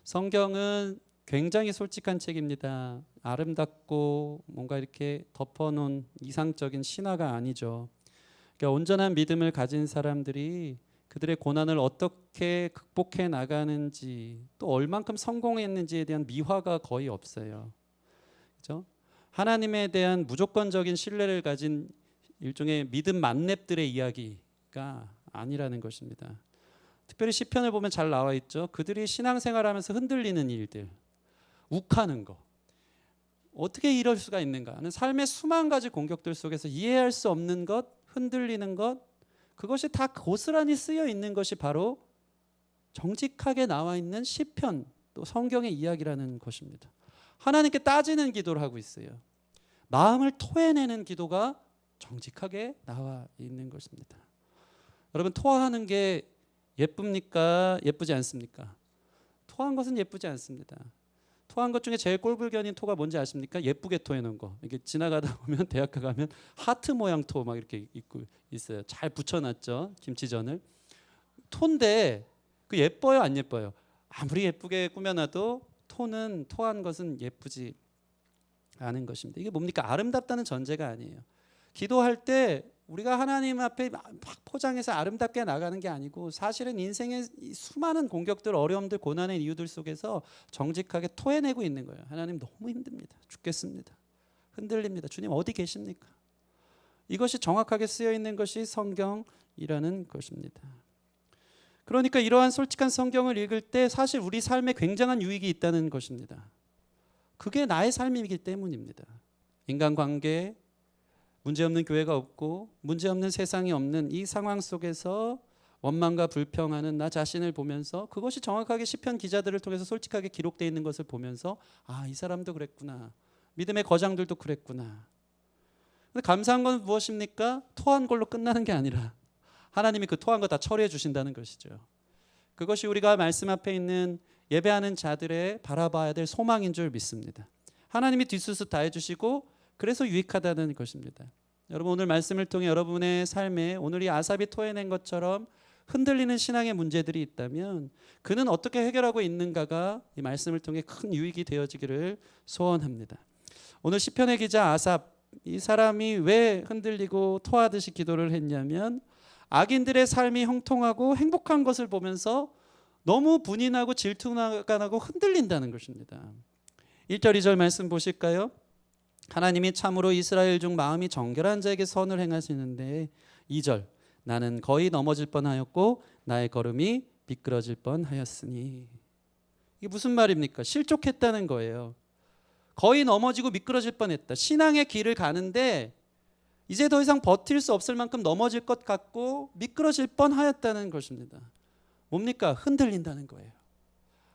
성경은 굉장히 솔직한 책입니다. 아름답고 뭔가 이렇게 덮어놓은 이상적인 신화가 아니죠. 그러니까 온전한 믿음을 가진 사람들이 그들의 고난을 어떻게 극복해 나가는지 또 얼만큼 성공했는지에 대한 미화가 거의 없어요. 그렇죠? 하나님에 대한 무조건적인 신뢰를 가진 일종의 믿음 만렙들의 이야기가 아니라는 것입니다. 특별히 시편을 보면 잘 나와 있죠. 그들이 신앙생활하면서 흔들리는 일들, 욱하는 거, 어떻게 이럴 수가 있는가 하는 삶의 수만 가지 공격들 속에서 이해할 수 없는 것, 흔들리는 것, 그것이 다 고스란히 쓰여 있는 것이 바로 정직하게 나와 있는 시편, 또 성경의 이야기라는 것입니다. 하나님께 따지는 기도를 하고 있어요. 마음을 토해내는 기도가 정직하게 나와 있는 것입니다. 여러분, 토하는 게 예쁩니까? 예쁘지 않습니까? 토한 것은 예쁘지 않습니다. 토한 것 중에 제일 꼴불견인 토가 뭔지 아십니까? 예쁘게 토해놓은 거. 이렇게 지나가다 보면 대학가 가면 하트 모양 토 막 이렇게 있고 있어요. 잘 붙여놨죠, 김치전을. 토인데 그 예뻐요, 안 예뻐요? 아무리 예쁘게 꾸며놔도 토한 것은 예쁘지 않은 것입니다. 이게 뭡니까? 아름답다는 전제가 아니에요. 기도할 때 우리가 하나님 앞에 막 포장해서 아름답게 나가는 게 아니고 사실은 인생의 수많은 공격들, 어려움들, 고난의 이유들 속에서 정직하게 토해내고 있는 거예요. 하나님 너무 힘듭니다. 죽겠습니다. 흔들립니다. 주님 어디 계십니까? 이것이 정확하게 쓰여 있는 것이 성경이라는 것입니다. 그러니까 이러한 솔직한 성경을 읽을 때 사실 우리 삶에 굉장한 유익이 있다는 것입니다. 그게 나의 삶이기 때문입니다. 인간관계, 문제없는 교회가 없고 문제없는 세상이 없는 이 상황 속에서 원망과 불평하는 나 자신을 보면서 그것이 정확하게 시편 기자들을 통해서 솔직하게 기록되어 있는 것을 보면서 이 사람도 그랬구나. 믿음의 거장들도 그랬구나. 근데 감사한 건 무엇입니까? 토한 걸로 끝나는 게 아니라 하나님이 그 토한 거 다 처리해 주신다는 것이죠. 그것이 우리가 말씀 앞에 있는 예배하는 자들의 바라봐야 될 소망인 줄 믿습니다. 하나님이 뒷수습 다 해주시고 그래서 유익하다는 것입니다. 여러분, 오늘 말씀을 통해 여러분의 삶에 오늘 이 아삽이 토해낸 것처럼 흔들리는 신앙의 문제들이 있다면 그는 어떻게 해결하고 있는가가 이 말씀을 통해 큰 유익이 되어지기를 소원합니다. 오늘 시편의 기자 아삽, 이 사람이 왜 흔들리고 토하듯이 기도를 했냐면 악인들의 삶이 형통하고 행복한 것을 보면서 너무 분이 나고 질투가 나고 흔들린다는 것입니다. 1절 2절 말씀 보실까요? 하나님이 참으로 이스라엘 중 마음이 정결한 자에게 선을 행하시는데 2절 나는 거의 넘어질 뻔하였고 나의 걸음이 미끄러질 뻔하였으니. 이게 무슨 말입니까? 실족했다는 거예요. 거의 넘어지고 미끄러질 뻔했다. 신앙의 길을 가는데 이제 더 이상 버틸 수 없을 만큼 넘어질 것 같고 미끄러질 뻔하였다는 것입니다. 뭡니까? 흔들린다는 거예요.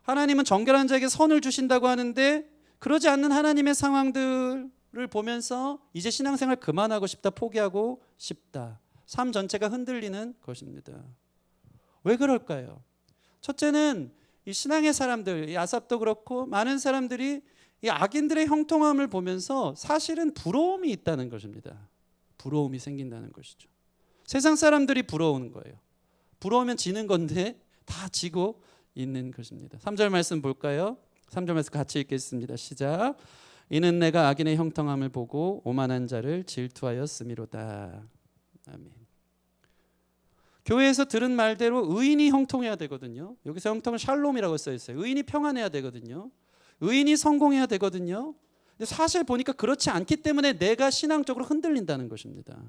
하나님은 정결한 자에게 선을 주신다고 하는데 그러지 않는 하나님의 상황들을 보면서 이제 신앙생활 그만하고 싶다, 포기하고 싶다. 삶 전체가 흔들리는 것입니다. 왜 그럴까요? 첫째는 이 신앙의 사람들, 이 아삽도 그렇고 많은 사람들이 이 악인들의 형통함을 보면서 사실은 부러움이 있다는 것입니다. 부러움이 생긴다는 것이죠. 세상 사람들이 부러우는 거예요. 부러우면 지는 건데 다 지고 있는 것입니다. 3절 말씀 볼까요? 3절 말씀 같이 읽겠습니다. 시작. 이는 내가 악인의 형통함을 보고 오만한 자를 질투하였음이로다. 아멘. 교회에서 들은 말대로 의인이 형통해야 되거든요. 여기서 형통은 샬롬이라고 써 있어요. 의인이 평안해야 되거든요. 의인이 성공해야 되거든요. 근데 사실 보니까 그렇지 않기 때문에 내가 신앙적으로 흔들린다는 것입니다.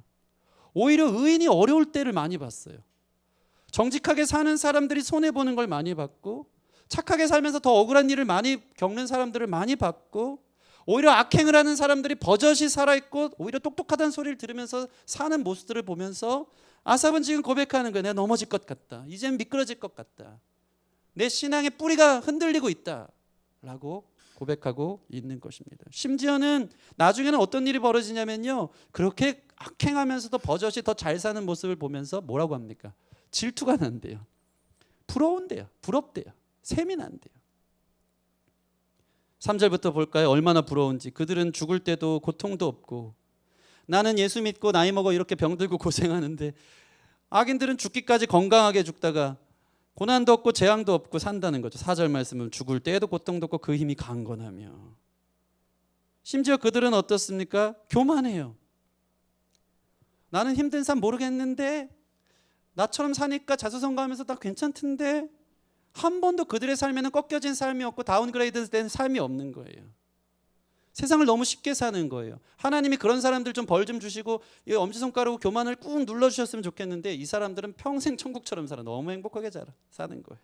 오히려 의인이 어려울 때를 많이 봤어요. 정직하게 사는 사람들이 손해보는 걸 많이 봤고 착하게 살면서 더 억울한 일을 많이 겪는 사람들을 많이 봤고 오히려 악행을 하는 사람들이 버젓이 살아있고 오히려 똑똑하다는 소리를 들으면서 사는 모습들을 보면서 아삽은 지금 고백하는 거예요. 내가 넘어질 것 같다. 이젠 미끄러질 것 같다. 내 신앙의 뿌리가 흔들리고 있다 라고 고백하고 있는 것입니다. 심지어는 나중에는 어떤 일이 벌어지냐면요, 그렇게 악행하면서도 버젓이 더 잘 사는 모습을 보면서 뭐라고 합니까? 질투가 난대요. 부러운대요. 부럽대요. 셈이 난대요. 3절부터 볼까요? 얼마나 부러운지. 그들은 죽을 때도 고통도 없고 나는 예수 믿고 나이 먹어 이렇게 병들고 고생하는데 악인들은 죽기까지 건강하게 죽다가 고난도 없고 재앙도 없고 산다는 거죠. 4절 말씀은 죽을 때에도 고통도 없고 그 힘이 강건하며. 심지어 그들은 어떻습니까? 교만해요. 나는 힘든 삶 모르겠는데, 나처럼 사니까 자수성가하면서 나 괜찮던데, 한 번도 그들의 삶에는 꺾여진 삶이 없고 다운그레이드 된 삶이 없는 거예요. 세상을 너무 쉽게 사는 거예요. 하나님이 그런 사람들 좀 벌 좀 주시고 이 엄지손가락으로 교만을 꾹 눌러주셨으면 좋겠는데, 이 사람들은 평생 천국처럼 살아. 너무 행복하게 사는 거예요.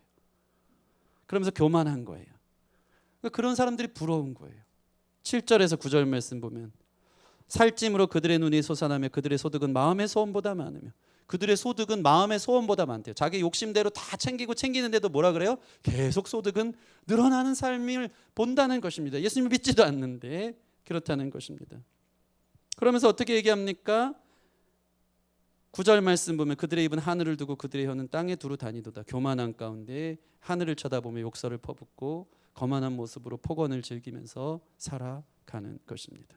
그러면서 교만한 거예요. 그런 사람들이 부러운 거예요. 7절에서 9절 말씀 보면, 살찜으로 그들의 눈이 솟아나며 그들의 소득은 마음의 소원보다 많으며. 그들의 소득은 마음의 소원보다 많대요. 자기 욕심대로 다 챙기고 챙기는데도 뭐라 그래요? 계속 소득은 늘어나는 삶을 본다는 것입니다. 예수님을 믿지도 않는데 그렇다는 것입니다. 그러면서 어떻게 얘기합니까? 9절 말씀 보면, 그들의 입은 하늘을 두고 그들의 혀는 땅에 두루 다니도다. 교만한 가운데 하늘을 쳐다보며 욕설을 퍼붓고 거만한 모습으로 폭언을 즐기면서 살아가는 것입니다.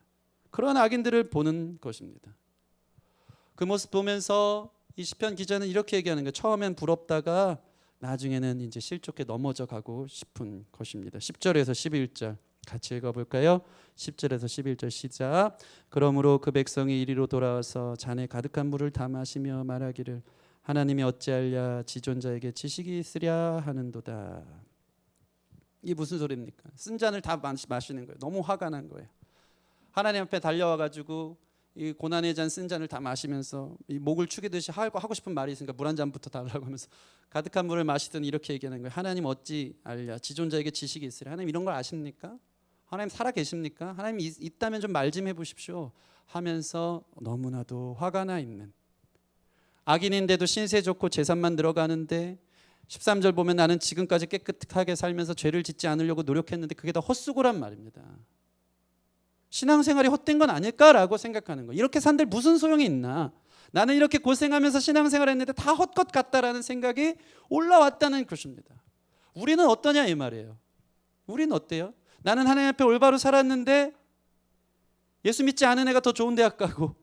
그런 악인들을 보는 것입니다. 그 모습 보면서 이 시편 기자는 이렇게 얘기하는 거예요. 처음엔 부럽다가 나중에는 이제 실족해 넘어져 가고 싶은 것입니다. 10절에서 11절 같이 읽어볼까요? 10절에서 11절 시작. 그러므로 그 백성이 이리로 돌아와서 잔에 가득한 물을 다 마시며 말하기를, 하나님이 어찌하랴 지존자에게 지식이 있으랴 하는도다. 이게 무슨 소리입니까? 쓴 잔을 다 마시는 거예요. 너무 화가 난 거예요. 하나님 앞에 달려와가지고 이 고난의 잔 쓴 잔을 다 마시면서 이 목을 축이듯이 하고 싶은 말이 있으니까 물 한 잔부터 달라고 하면서 가득한 물을 마시더니 이렇게 얘기하는 거예요. 하나님 어찌 알랴 지존자에게 지식이 있으랴. 하나님 이런 걸 아십니까? 하나님 살아 계십니까? 하나님 있다면 좀 말 좀 해보십시오 하면서 너무나도 화가 나 있는, 악인인데도 신세 좋고 재산만 들어가는데 13절 보면, 나는 지금까지 깨끗하게 살면서 죄를 짓지 않으려고 노력했는데 그게 다 헛수고란 말입니다. 신앙생활이 헛된 건 아닐까라고 생각하는 거예요. 이렇게 산들 무슨 소용이 있나? 나는 이렇게 고생하면서 신앙생활을 했는데 다 헛것 같다라는 생각이 올라왔다는 것입니다. 우리는 어떠냐 이 말이에요. 우리는 어때요? 나는 하나님 앞에 올바로 살았는데 예수 믿지 않은 애가 더 좋은 대학 가고,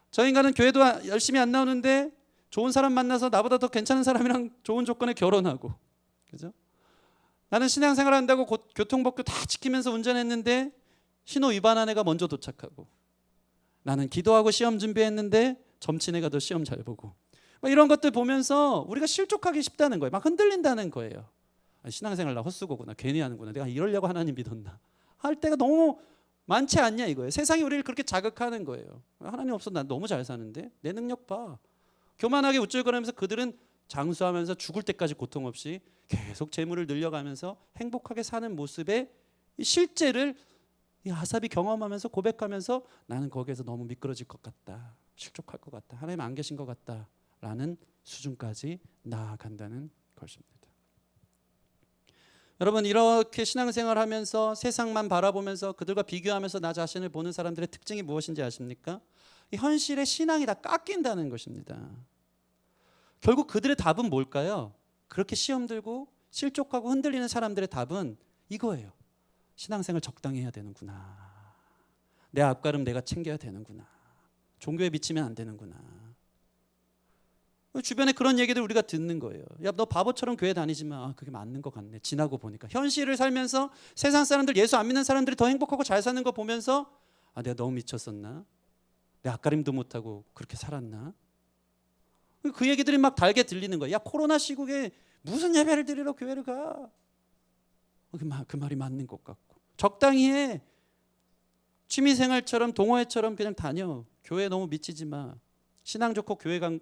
저 인간은 교회도 열심히 안 나오는데 좋은 사람 만나서 나보다 더 괜찮은 사람이랑 좋은 조건에 결혼하고, 그죠? 나는 신앙생활 한다고 교통법규 다 지키면서 운전했는데 신호 위반한 애가 먼저 도착하고, 나는 기도하고 시험 준비했는데 점친 애가 더 시험 잘 보고, 이런 것들 보면서 우리가 실족하기 쉽다는 거예요. 막 흔들린다는 거예요. 신앙생활 나 헛수고구나, 괜히 하는구나, 내가 이러려고 하나님 믿었나 할 때가 너무 많지 않냐 이거예요. 세상이 우리를 그렇게 자극하는 거예요. 하나님 없어도 난 너무 잘 사는데 내 능력 봐. 교만하게 우쭐거리면서 그들은 장수하면서 죽을 때까지 고통 없이 계속 재물을 늘려가면서 행복하게 사는 모습의 실제를 이 아삽이 경험하면서 고백하면서, 나는 거기에서 너무 미끄러질 것 같다, 실족할 것 같다, 하나님 안 계신 것 같다 라는 수준까지 나아간다는 것입니다. 여러분, 이렇게 신앙생활하면서 세상만 바라보면서 그들과 비교하면서 나 자신을 보는 사람들의 특징이 무엇인지 아십니까? 이 현실의 신앙이 다 깎인다는 것입니다. 결국 그들의 답은 뭘까요? 그렇게 시험 들고 실족하고 흔들리는 사람들의 답은 이거예요. 신앙생활 적당히 해야 되는구나, 내 앞가름 내가 챙겨야 되는구나, 종교에 미치면 안 되는구나. 주변에 그런 얘기들 우리가 듣는 거예요. 야, 너 바보처럼 교회 다니지 마. 그게 맞는 것 같네. 지나고 보니까 현실을 살면서 세상 사람들, 예수 안 믿는 사람들이 더 행복하고 잘 사는 거 보면서, 내가 너무 미쳤었나? 내 앞가림도 못하고 그렇게 살았나? 그 얘기들이 막 달게 들리는 거예요. 야, 코로나 시국에 무슨 예배를 드리러 교회를 가? 그 말이 맞는 것 같고, 적당히 해. 취미생활처럼 동호회처럼 그냥 다녀. 교회 너무 미치지 마. 신앙 좋고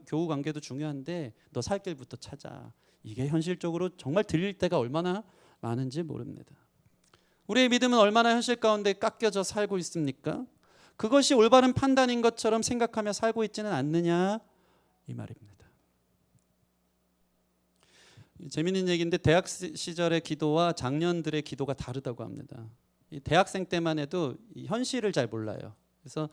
교우 관계도 중요한데 너 살 길부터 찾아. 이게 현실적으로 정말 들릴 때가 얼마나 많은지 모릅니다. 우리의 믿음은 얼마나 현실 가운데 깎여져 살고 있습니까? 그것이 올바른 판단인 것처럼 생각하며 살고 있지는 않느냐 이 말입니다. 재미있는 얘기인데, 대학 시절의 기도와 장년들의 기도가 다르다고 합니다. 이 대학생 때만 해도 이 현실을 잘 몰라요. 그래서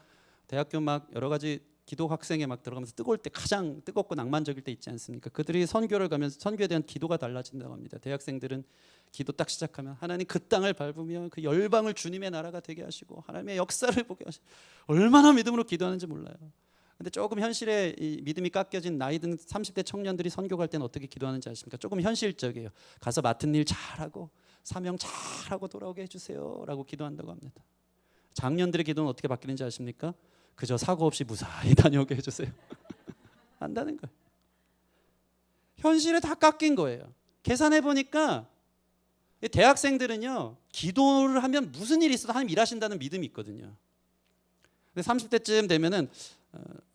대학교 막 여러 가지 기도 학생에 막 들어가면서 뜨거울 때, 가장 뜨겁고 낭만적일 때 있지 않습니까? 그들이 선교를 가면서 선교에 대한 기도가 달라진다고 합니다. 대학생들은 기도 딱 시작하면, 하나님 그 땅을 밟으며 그 열방을 주님의 나라가 되게 하시고 하나님의 역사를 보게 하시고, 얼마나 믿음으로 기도하는지 몰라요. 근데 조금 현실에 이 믿음이 깎여진 나이 든 30대 청년들이 선교 갈 때는 어떻게 기도하는지 아십니까? 조금 현실적이에요. 가서 맡은 일 잘하고 사명 잘하고 돌아오게 해주세요 라고 기도한다고 합니다. 장년들의 기도는 어떻게 바뀌는지 아십니까? 그저 사고 없이 무사히 다녀오게 해주세요. 안다는 거예요. 현실에 다 깎인 거예요. 계산해 보니까 대학생들은요, 기도를 하면 무슨 일이 있어도 하나님 일하신다는 믿음이 있거든요. 근데 30대쯤 되면은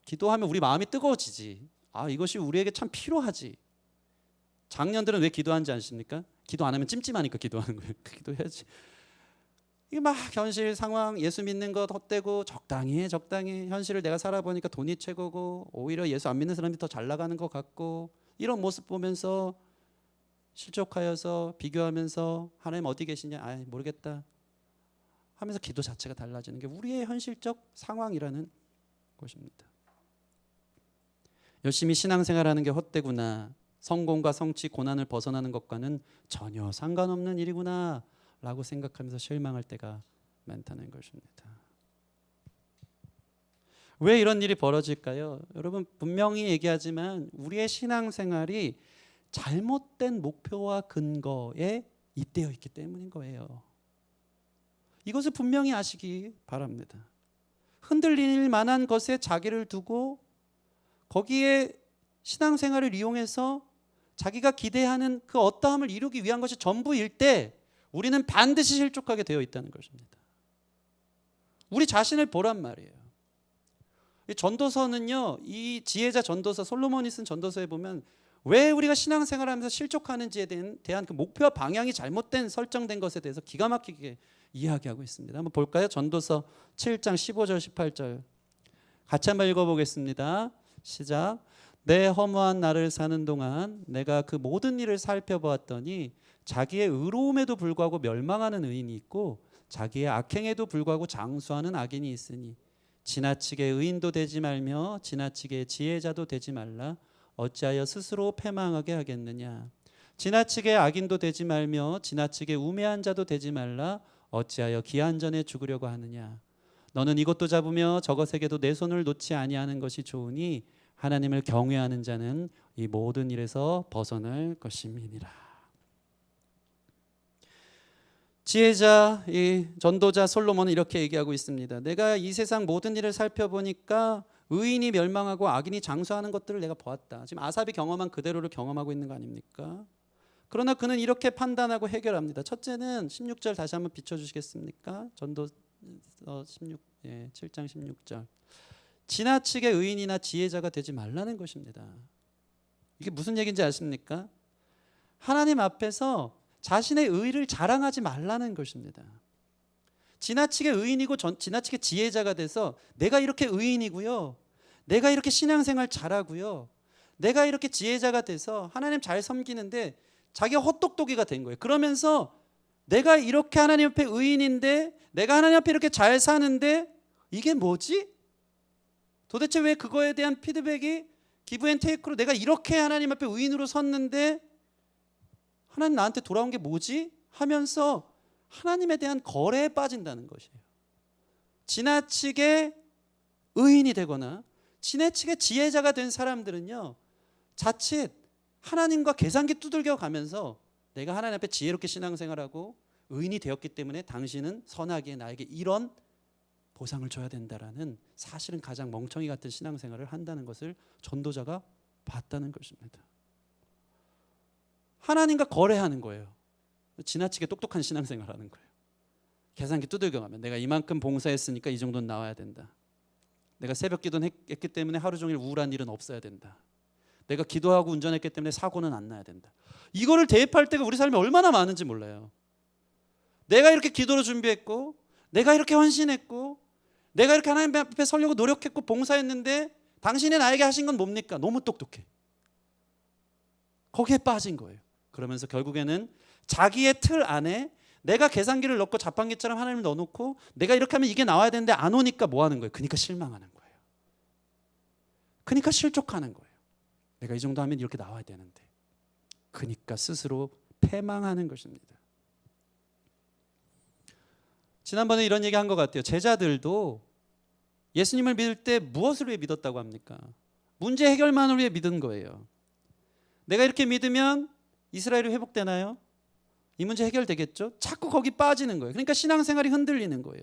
기도하면 우리 마음이 뜨거워지지. 아, 이것이 우리에게 참 필요하지. 장년들은 왜 기도하는지 아십니까? 기도 안 하면 찜찜하니까 기도하는 거예요. 기도해야지. 이게 막 현실 상황, 예수 믿는 것 헛되고 적당히 해, 적당히. 현실을 내가 살아보니까 돈이 최고고 오히려 예수 안 믿는 사람이 더 잘 나가는 것 같고, 이런 모습 보면서 실족하여서 비교하면서 하나님 어디 계시냐, 아 모르겠다 하면서 기도 자체가 달라지는 게 우리의 현실적 상황이라는 것입니다. 열심히 신앙생활하는 게 헛되구나, 성공과 성취, 고난을 벗어나는 것과는 전혀 상관없는 일이구나 라고 생각하면서 실망할 때가 많다는 것입니다. 왜 이런 일이 벌어질까요? 여러분, 분명히 얘기하지만 우리의 신앙생활이 잘못된 목표와 근거에 잇대어 있기 때문인 거예요. 이것을 분명히 아시기 바랍니다. 흔들릴 만한 것에 자기를 두고 거기에 신앙생활을 이용해서 자기가 기대하는 그 어떠함을 이루기 위한 것이 전부일 때 우리는 반드시 실족하게 되어 있다는 것입니다. 우리 자신을 보란 말이에요. 이 전도서는요, 이 지혜자 전도서, 솔로몬이 쓴 전도서에 보면 왜 우리가 신앙생활을 하면서 실족하는지에 대한 그 목표와 방향이 잘못된 설정된 것에 대해서 기가 막히게 이야기하고 있습니다. 한번 볼까요? 전도서 7장 15절 18절 같이 한번 읽어보겠습니다. 시작. 내 허무한 날을 사는 동안 내가 그 모든 일을 살펴보았더니 자기의 의로움에도 불구하고 멸망하는 의인이 있고 자기의 악행에도 불구하고 장수하는 악인이 있으니 지나치게 의인도 되지 말며 지나치게 지혜자도 되지 말라. 어찌하여 스스로 패망하게 하겠느냐. 지나치게 악인도 되지 말며 지나치게 우매한 자도 되지 말라. 어찌하여 기한 전에 죽으려고 하느냐. 너는 이것도 잡으며 저것에게도 내 손을 놓지 아니하는 것이 좋으니 하나님을 경외하는 자는 이 모든 일에서 벗어날 것임이니라. 지혜자, 이 전도자 솔로몬은 이렇게 얘기하고 있습니다. 내가 이 세상 모든 일을 살펴보니까 의인이 멸망하고 악인이 장수하는 것들을 내가 보았다. 지금 아삽이 경험한 그대로를 경험하고 있는 거 아닙니까? 그러나 그는 이렇게 판단하고 해결합니다. 첫째는 16절 다시 한번 비춰주시겠습니까? 전도서 7장 16절. 지나치게 의인이나 지혜자가 되지 말라는 것입니다. 이게 무슨 얘기인지 아십니까? 하나님 앞에서 자신의 의를 자랑하지 말라는 것입니다. 지나치게 의인이고 지나치게 지혜자가 돼서 내가 이렇게 의인이고요, 내가 이렇게 신앙생활 잘하고요, 내가 이렇게 지혜자가 돼서 하나님 잘 섬기는데 자기가 헛똑똑이가 된 거예요. 그러면서 내가 이렇게 하나님 앞에 의인인데, 내가 하나님 앞에 이렇게 잘 사는데 이게 뭐지? 도대체 왜 그거에 대한 피드백이 기브앤테이크로 내가 이렇게 하나님 앞에 의인으로 섰는데 하나님 나한테 돌아온 게 뭐지? 하면서 하나님에 대한 거래에 빠진다는 것이에요. 지나치게 의인이 되거나 지나치게 지혜자가 된 사람들은요, 자칫 하나님과 계산기 두들겨 가면서 내가 하나님 앞에 지혜롭게 신앙생활하고 의인이 되었기 때문에 당신은 선하기에 나에게 이런 보상을 줘야 된다라는, 사실은 가장 멍청이 같은 신앙생활을 한다는 것을 전도자가 봤다는 것입니다. 하나님과 거래하는 거예요. 지나치게 똑똑한 신앙생활하는 거예요. 계산기 두들겨가면 내가 이만큼 봉사했으니까 이 정도는 나와야 된다. 내가 새벽 기도는 했기 때문에 하루 종일 우울한 일은 없어야 된다. 내가 기도하고 운전했기 때문에 사고는 안 나야 된다. 이거를 대입할 때가 우리 삶에 얼마나 많은지 몰라요. 내가 이렇게 기도로 준비했고, 내가 이렇게 헌신했고, 내가 이렇게 하나님 앞에 서려고 노력했고 봉사했는데 당신이 나에게 하신 건 뭡니까? 너무 똑똑해. 거기에 빠진 거예요. 그러면서 결국에는 자기의 틀 안에 내가 계산기를 넣고 자판기처럼 하나님을 넣어놓고 내가 이렇게 하면 이게 나와야 되는데 안 오니까 뭐 하는 거예요? 그러니까 실망하는 거예요. 그러니까 실족하는 거예요. 내가 이 정도 하면 이렇게 나와야 되는데. 그러니까 스스로 패망하는 것입니다. 지난번에 이런 얘기 한 것 같아요. 제자들도 예수님을 믿을 때 무엇을 위해 믿었다고 합니까? 문제 해결만을 위해 믿은 거예요. 내가 이렇게 믿으면 이스라엘이 회복되나요? 이 문제 해결되겠죠? 자꾸 거기 빠지는 거예요. 그러니까 신앙생활이 흔들리는 거예요.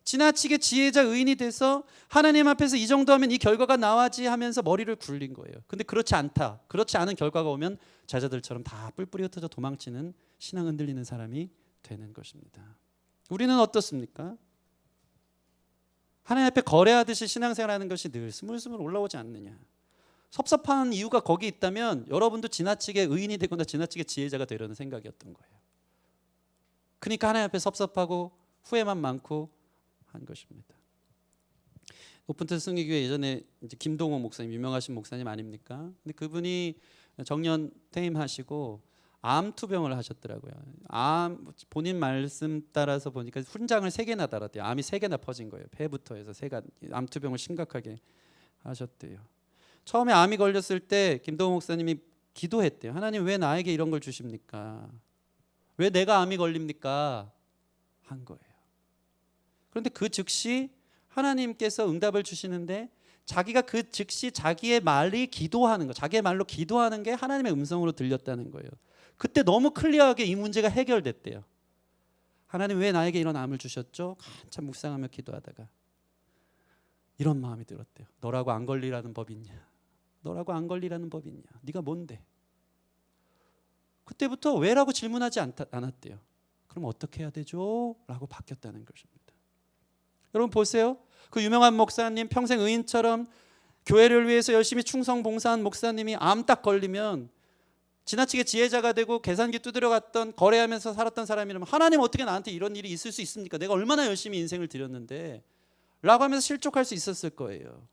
지나치게 지혜자 의인이 돼서 하나님 앞에서 이 정도 하면 이 결과가 나와지 하면서 머리를 굴린 거예요. 근데 그렇지 않다. 그렇지 않은 결과가 오면 제자들처럼 다 뿔뿔이 흩어져 도망치는 신앙 흔들리는 사람이 되는 것입니다. 우리는 어떻습니까? 하나님 앞에 거래하듯이 신앙생활하는 것이 늘 스물스물 올라오지 않느냐. 섭섭한 이유가 거기 있다면 여러분도 지나치게 의인이 되거나 지나치게 지혜자가 되려는 생각이었던 거예요. 그러니까 하나님 앞에 섭섭하고 후회만 많고 한 것입니다. 오픈트 승리교회 예전에 이제 김동호 목사님, 유명하신 목사님 아닙니까? 근데 그분이 정년 퇴임하시고 암 투병을 하셨더라고요. 본인 말씀 따라서 보니까 훈장을 3개나 달았대요. 암이 3개나 퍼진 거예요. 폐부터 해서 암 투병을 심각하게 하셨대요. 처음에 암이 걸렸을 때 김동호 목사님이 기도했대요. 하나님 왜 나에게 이런 걸 주십니까? 왜 내가 암이 걸립니까? 한 거예요. 그런데 그 즉시 하나님께서 응답을 주시는데 자기가 그 즉시 자기의 말이 기도하는 거, 자기의 말로 기도하는 게 하나님의 음성으로 들렸다는 거예요. 그때 너무 클리어하게 이 문제가 해결됐대요. 하나님 왜 나에게 이런 암을 주셨죠? 한참 묵상하며 기도하다가 이런 마음이 들었대요. 너라고 안 걸리라는 법이 있냐? 너라고 안 걸리라는 법이 있냐? 네가 뭔데? 그때부터 왜라고 질문하지 않았대요. 그럼 어떻게 해야 되죠? 라고 바뀌었다는 것입니다. 여러분 보세요. 그 유명한 목사님, 평생 의인처럼 교회를 위해서 열심히 충성 봉사한 목사님이 암 딱 걸리면 지나치게 지혜자가 되고 계산기 두드려 갔던 거래하면서 살았던 사람이라면 하나님 어떻게 나한테 이런 일이 있을 수 있습니까? 내가 얼마나 열심히 인생을 드렸는데 라고 하면서 실족할 수 있었을 거예요.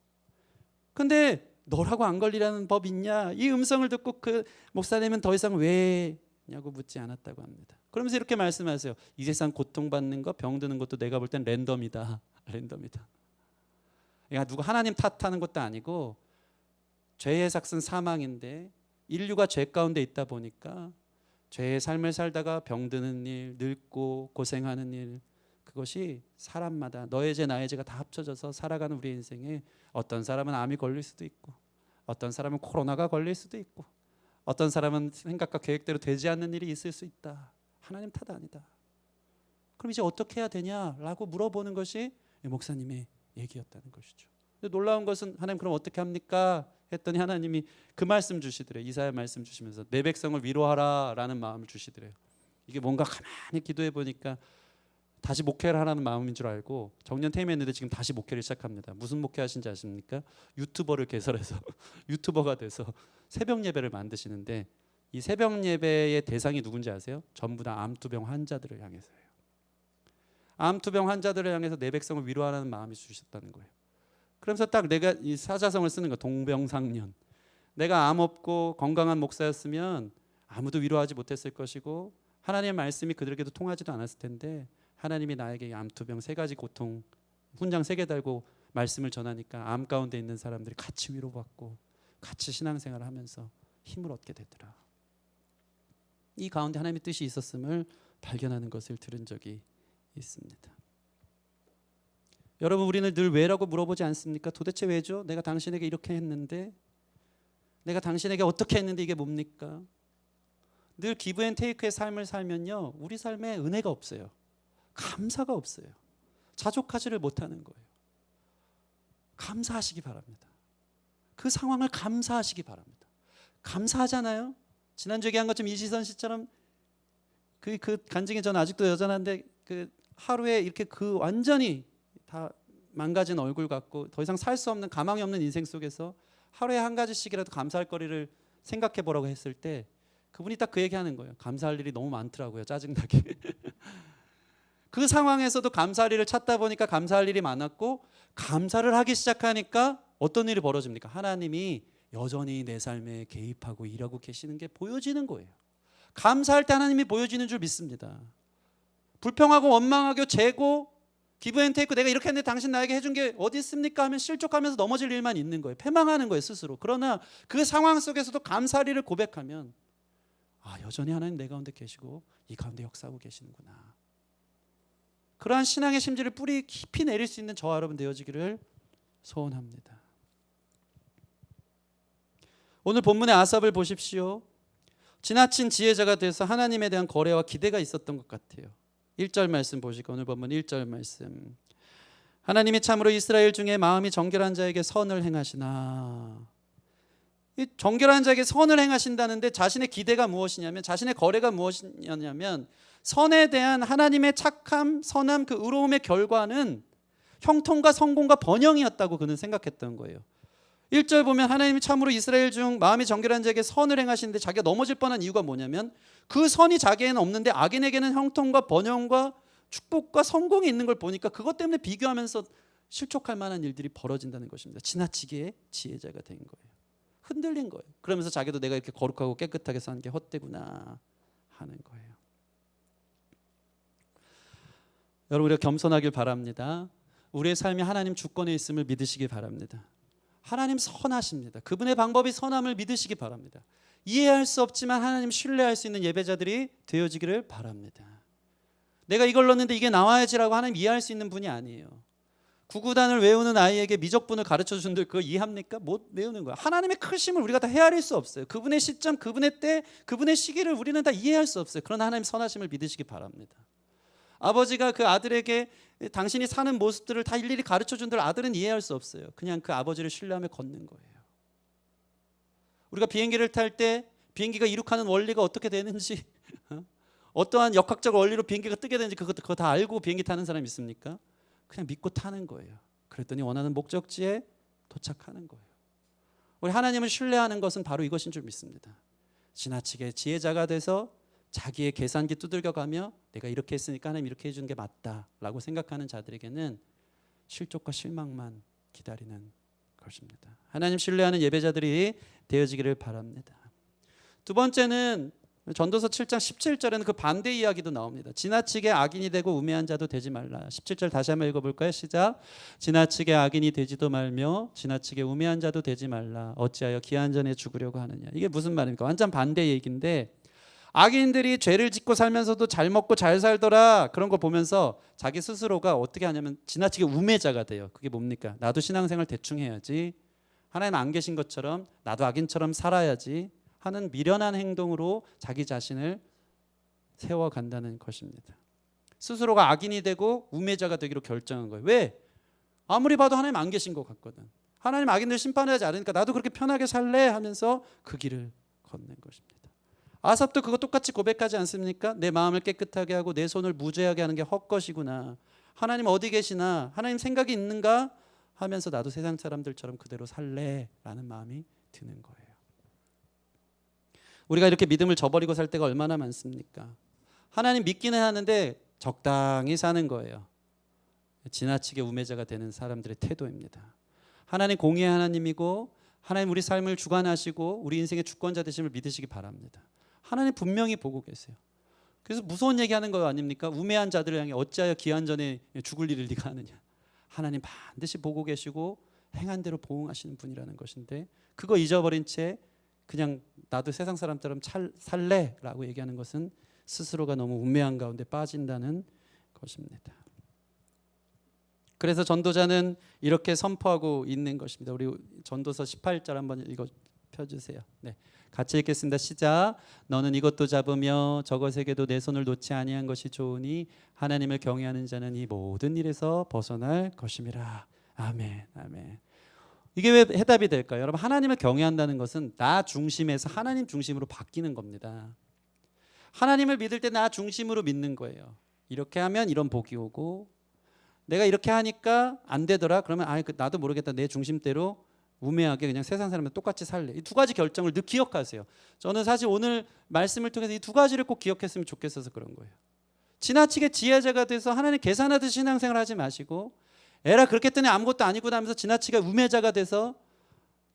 근데 너라고 안 걸리라는 법 있냐? 이 음성을 듣고 그 목사님은 더 이상 왜냐고 묻지 않았다고 합니다. 그러면서 이렇게 말씀하세요. 이 세상 고통받는 거, 병드는 것도 내가 볼 땐 랜덤이다. 랜덤이다. 그러니까 누가 하나님 탓하는 것도 아니고 죄의 삭은 사망인데 인류가 죄 가운데 있다 보니까 죄의 삶을 살다가 병드는 일, 늙고 고생하는 일, 그것이 사람마다 너의 죄 나의 죄가 다 합쳐져서 살아가는 우리 인생에 어떤 사람은 암이 걸릴 수도 있고 어떤 사람은 코로나가 걸릴 수도 있고 어떤 사람은 생각과 계획대로 되지 않는 일이 있을 수 있다. 하나님 탓 아니다. 그럼 이제 어떻게 해야 되냐라고 물어보는 것이 목사님의 얘기였다는 것이죠. 놀라운 것은 하나님 그럼 어떻게 합니까? 했더니 하나님이 그 말씀 주시더래요. 이사야 말씀 주시면서 내 백성을 위로하라 라는 마음을 주시더래요. 이게 뭔가 가만히 기도해 보니까 다시 목회를 하라는 마음인 줄 알고 정년 퇴임했는데 지금 다시 목회를 시작합니다. 무슨 목회 하신지 아십니까? 유튜버를 개설해서 유튜버가 돼서 새벽 예배를 만드시는데 이 새벽 예배의 대상이 누군지 아세요? 전부 다 암투병 환자들을 향해서예요. 암투병 환자들을 향해서 내 백성을 위로하라는 마음이 주셨다는 거예요. 그러면서 딱 내가 이 사자성을 쓰는 거 동병상련. 내가 암 없고 건강한 목사였으면 아무도 위로하지 못했을 것이고 하나님의 말씀이 그들에게도 통하지도 않았을 텐데 하나님이 나에게 암투병 3가지 고통 훈장 3개 달고 말씀을 전하니까 암 가운데 있는 사람들이 같이 위로받고 같이 신앙생활을 하면서 힘을 얻게 되더라. 이 가운데 하나님의 뜻이 있었음을 발견하는 것을 들은 적이 있습니다. 여러분 우리는 늘 왜라고 물어보지 않습니까? 도대체 왜죠? 내가 당신에게 이렇게 했는데 내가 당신에게 어떻게 했는데 이게 뭡니까? 늘 기브 앤 테이크의 삶을 살면요 우리 삶에 은혜가 없어요. 감사가 없어요. 자족하지를 못하는 거예요. 감사하시기 바랍니다. 그 상황을 감사하시기 바랍니다. 감사하잖아요. 지난주에 얘기한 것처럼 이시선 씨처럼 그 간증이 저는 아직도 여전한데 그 하루에 이렇게 그 완전히 다 망가진 얼굴 같고 더 이상 살 수 없는 가망이 없는 인생 속에서 하루에 한 가지씩이라도 감사할 거리를 생각해 보라고 했을 때 그분이 딱 그 얘기하는 거예요. 감사할 일이 너무 많더라고요. 짜증나게. 그 상황에서도 감사할 일을 찾다 보니까 감사할 일이 많았고 감사를 하기 시작하니까 어떤 일이 벌어집니까? 하나님이 여전히 내 삶에 개입하고 일하고 계시는 게 보여지는 거예요. 감사할 때 하나님이 보여지는 줄 믿습니다. 불평하고 원망하고 재고 기브 앤 테이크 내가 이렇게 했는데 당신 나에게 해준 게 어디 있습니까? 하면 실족하면서 넘어질 일만 있는 거예요. 패망하는 거예요 스스로. 그러나 그 상황 속에서도 감사할 일을 고백하면 여전히 하나님 내 가운데 계시고 이 가운데 역사하고 계시는구나. 그러한 신앙의 심지를 뿌리 깊이 내릴 수 있는 저와 여러분 되어지기를 소원합니다. 오늘 본문의 아삽을 보십시오. 지나친 지혜자가 돼서 하나님에 대한 거래와 기대가 있었던 것 같아요. 1절 말씀 보시고 오늘 본문 1절 말씀. 하나님이 참으로 이스라엘 중에 마음이 정결한 자에게 선을 행하시나. 이 정결한 자에게 선을 행하신다는데 자신의 기대가 무엇이냐면, 자신의 거래가 무엇이냐면, 선에 대한 하나님의 착함, 선함, 그 의로움의 결과는 형통과 성공과 번영이었다고 그는 생각했던 거예요. 1절 보면 하나님이 참으로 이스라엘 중 마음이 정결한 자에게 선을 행하시는데, 자기가 넘어질 뻔한 이유가 뭐냐면 그 선이 자기에는 없는데 악인에게는 형통과 번영과 축복과 성공이 있는 걸 보니까 그것 때문에 비교하면서 실족할 만한 일들이 벌어진다는 것입니다. 지나치게 지혜자가 된 거예요. 흔들린 거예요. 그러면서 자기도 내가 이렇게 거룩하고 깨끗하게 사는 게 헛되구나 하는 거예요. 여러분, 우리가 겸손하길 바랍니다. 우리의 삶이 하나님 주권에 있음을 믿으시기 바랍니다. 하나님 선하십니다. 그분의 방법이 선함을 믿으시기 바랍니다. 이해할 수 없지만 하나님 신뢰할 수 있는 예배자들이 되어지기를 바랍니다. 내가 이걸 넣었는데 이게 나와야지라고 하나님 이해할 수 있는 분이 아니에요. 구구단을 외우는 아이에게 미적분을 가르쳐준들 그거 이해합니까? 못 외우는 거야. 하나님의 크심을 우리가 다 헤아릴 수 없어요. 그분의 시점, 그분의 때, 그분의 시기를 우리는 다 이해할 수 없어요. 그러나 하나님 선하심을 믿으시기 바랍니다. 아버지가 그 아들에게 당신이 사는 모습들을 다 일일이 가르쳐준들 아들은 이해할 수 없어요. 그냥 그 아버지를 신뢰하며 걷는 거예요. 우리가 비행기를 탈 때 비행기가 이륙하는 원리가 어떻게 되는지 어떠한 역학적 원리로 비행기가 뜨게 되는지 그거 다 알고 비행기 타는 사람 있습니까? 그냥 믿고 타는 거예요. 그랬더니 원하는 목적지에 도착하는 거예요. 우리 하나님을 신뢰하는 것은 바로 이것인 줄 믿습니다. 지나치게 지혜자가 돼서 자기의 계산기 두들겨가며 내가 이렇게 했으니까 하나님 이렇게 해주는 게 맞다라고 생각하는 자들에게는 실족과 실망만 기다리는 것입니다. 하나님 신뢰하는 예배자들이 되어지기를 바랍니다. 두 번째는 전도서 7장 17절에는 그 반대 이야기도 나옵니다. 지나치게 악인이 되고 우매한 자도 되지 말라. 17절 다시 한번 읽어볼까요? 시작. 지나치게 악인이 되지도 말며 지나치게 우매한 자도 되지 말라. 어찌하여 기한 전에 죽으려고 하느냐. 이게 무슨 말입니까? 완전 반대 얘기인데, 악인들이 죄를 짓고 살면서도 잘 먹고 잘 살더라 그런 거 보면서 자기 스스로가 어떻게 하냐면 지나치게 우매자가 돼요. 그게 뭡니까? 나도 신앙생활 대충 해야지, 하나님 안 계신 것처럼 나도 악인처럼 살아야지 하는 미련한 행동으로 자기 자신을 세워간다는 것입니다. 스스로가 악인이 되고 우매자가 되기로 결정한 거예요. 왜? 아무리 봐도 하나님 안 계신 것 같거든. 하나님 악인들 심판하지 않으니까 나도 그렇게 편하게 살래 하면서 그 길을 걷는 것입니다. 아삽도 그거 똑같이 고백하지 않습니까? 내 마음을 깨끗하게 하고 내 손을 무죄하게 하는 게 헛것이구나. 하나님 어디 계시나? 하나님 생각이 있는가? 하면서 나도 세상 사람들처럼 그대로 살래 라는 마음이 드는 거예요. 우리가 이렇게 믿음을 저버리고 살 때가 얼마나 많습니까? 하나님 믿기는 하는데 적당히 사는 거예요. 지나치게 우매자가 되는 사람들의 태도입니다. 하나님 공의의 하나님이고 하나님 우리 삶을 주관하시고 우리 인생의 주권자 되심을 믿으시기 바랍니다. 하나님 분명히 보고 계세요. 그래서 무서운 얘기하는 거 아닙니까? 우매한 자들을 향해 어찌하여 기한 전에 죽을 일을 네가 하느냐. 하나님 반드시 보고 계시고 행한 대로 보응하시는 분이라는 것인데, 그거 잊어버린 채 그냥 나도 세상 사람처럼 살래라고 얘기하는 것은 스스로가 너무 우매한 가운데 빠진다는 것입니다. 그래서 전도자는 이렇게 선포하고 있는 것입니다. 우리 전도서 18절 한번 펴주세요. 네, 같이 읽겠습니다. 시작. 너는 이것도 잡으며 저것에게도 내 손을 놓지 아니한 것이 좋으니 하나님을 경외하는 자는 이 모든 일에서 벗어날 것임이라. 아멘. 아멘. 이게 왜 해답이 될까요? 여러분, 하나님을 경외한다는 것은 나 중심에서 하나님 중심으로 바뀌는 겁니다. 하나님을 믿을 때 나 중심으로 믿는 거예요. 이렇게 하면 이런 복이 오고, 내가 이렇게 하니까 안 되더라 그러면 나도 모르겠다, 내 중심대로 우매하게 그냥 세상 사람들 똑같이 살래. 이 두 가지 결정을 늘 기억하세요. 저는 사실 오늘 말씀을 통해서 이 두 가지를 꼭 기억했으면 좋겠어서 그런 거예요. 지나치게 지혜자가 돼서 하나님 계산하듯이 신앙생활 하지 마시고, 에라 그렇게 했더니 아무것도 아니구나 하면서 지나치게 우매자가 돼서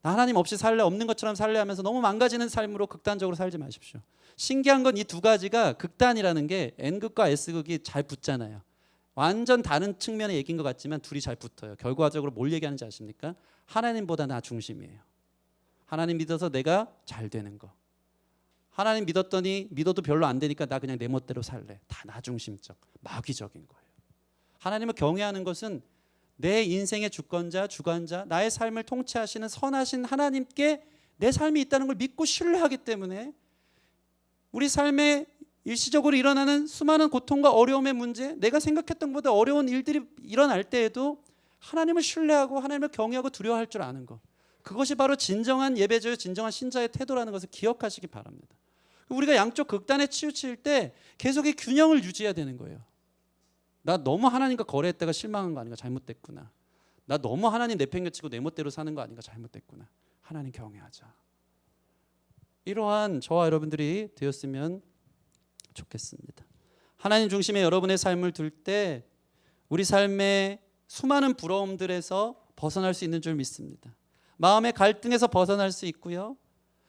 나 하나님 없이 살래, 없는 것처럼 살래 하면서 너무 망가지는 삶으로 극단적으로 살지 마십시오. 신기한 건 이 두 가지가, 극단이라는 게 N극과 S극이 잘 붙잖아요. 완전 다른 측면의 얘기인 것 같지만 둘이 잘 붙어요. 결과적으로 뭘 얘기하는지 아십니까? 하나님보다 나 중심이에요. 하나님 믿어서 내가 잘 되는 거. 하나님 믿어도 별로 안 되니까 나 그냥 내 멋대로 살래. 다 나 중심적, 마귀적인 거예요. 하나님을 경외하는 것은 내 인생의 주권자, 주관자, 나의 삶을 통치하시는 선하신 하나님께 내 삶이 있다는 걸 믿고 신뢰하기 때문에 우리 삶에 일시적으로 일어나는 수많은 고통과 어려움의 문제, 내가 생각했던 것보다 어려운 일들이 일어날 때에도 하나님을 신뢰하고 하나님을 경외하고 두려워할 줄 아는 것, 그것이 바로 진정한 예배자요 진정한 신자의 태도라는 것을 기억하시기 바랍니다. 우리가 양쪽 극단에 치우칠 때 계속 이 균형을 유지해야 되는 거예요. 나 너무 하나님과 거래했다가 실망한 거 아닌가, 잘못됐구나. 나 너무 하나님 내팽개치고 내 멋대로 사는 거 아닌가, 잘못됐구나. 하나님 경외하자. 이러한 저와 여러분들이 되었으면 좋겠습니다. 하나님 중심에 여러분의 삶을 둘 때 우리 삶의 수많은 부러움들에서 벗어날 수 있는 줄 믿습니다. 마음의 갈등에서 벗어날 수 있고요.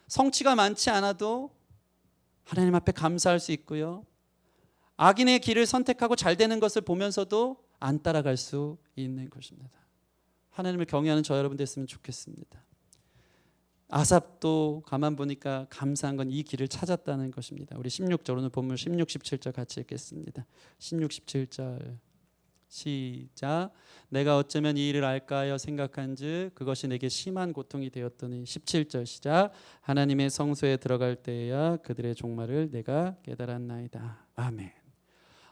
성취가 많지 않아도 하나님 앞에 감사할 수 있고요. 악인의 길을 선택하고 잘 되는 것을 보면서도 안 따라갈 수 있는 것입니다. 하나님을 경외하는 저 여러분 됐으면 좋겠습니다. 아삽도 가만 보니까 감사한 건 이 길을 찾았다는 것입니다. 우리 16절, 오늘 본문 16, 17절 같이 읽겠습니다. 16, 17절 시작. 내가 어쩌면 이 일을 알까 하여 생각한즉 그것이 내게 심한 고통이 되었더니. 17절 시작. 하나님의 성소에 들어갈 때야 그들의 종말을 내가 깨달았나이다. 아멘.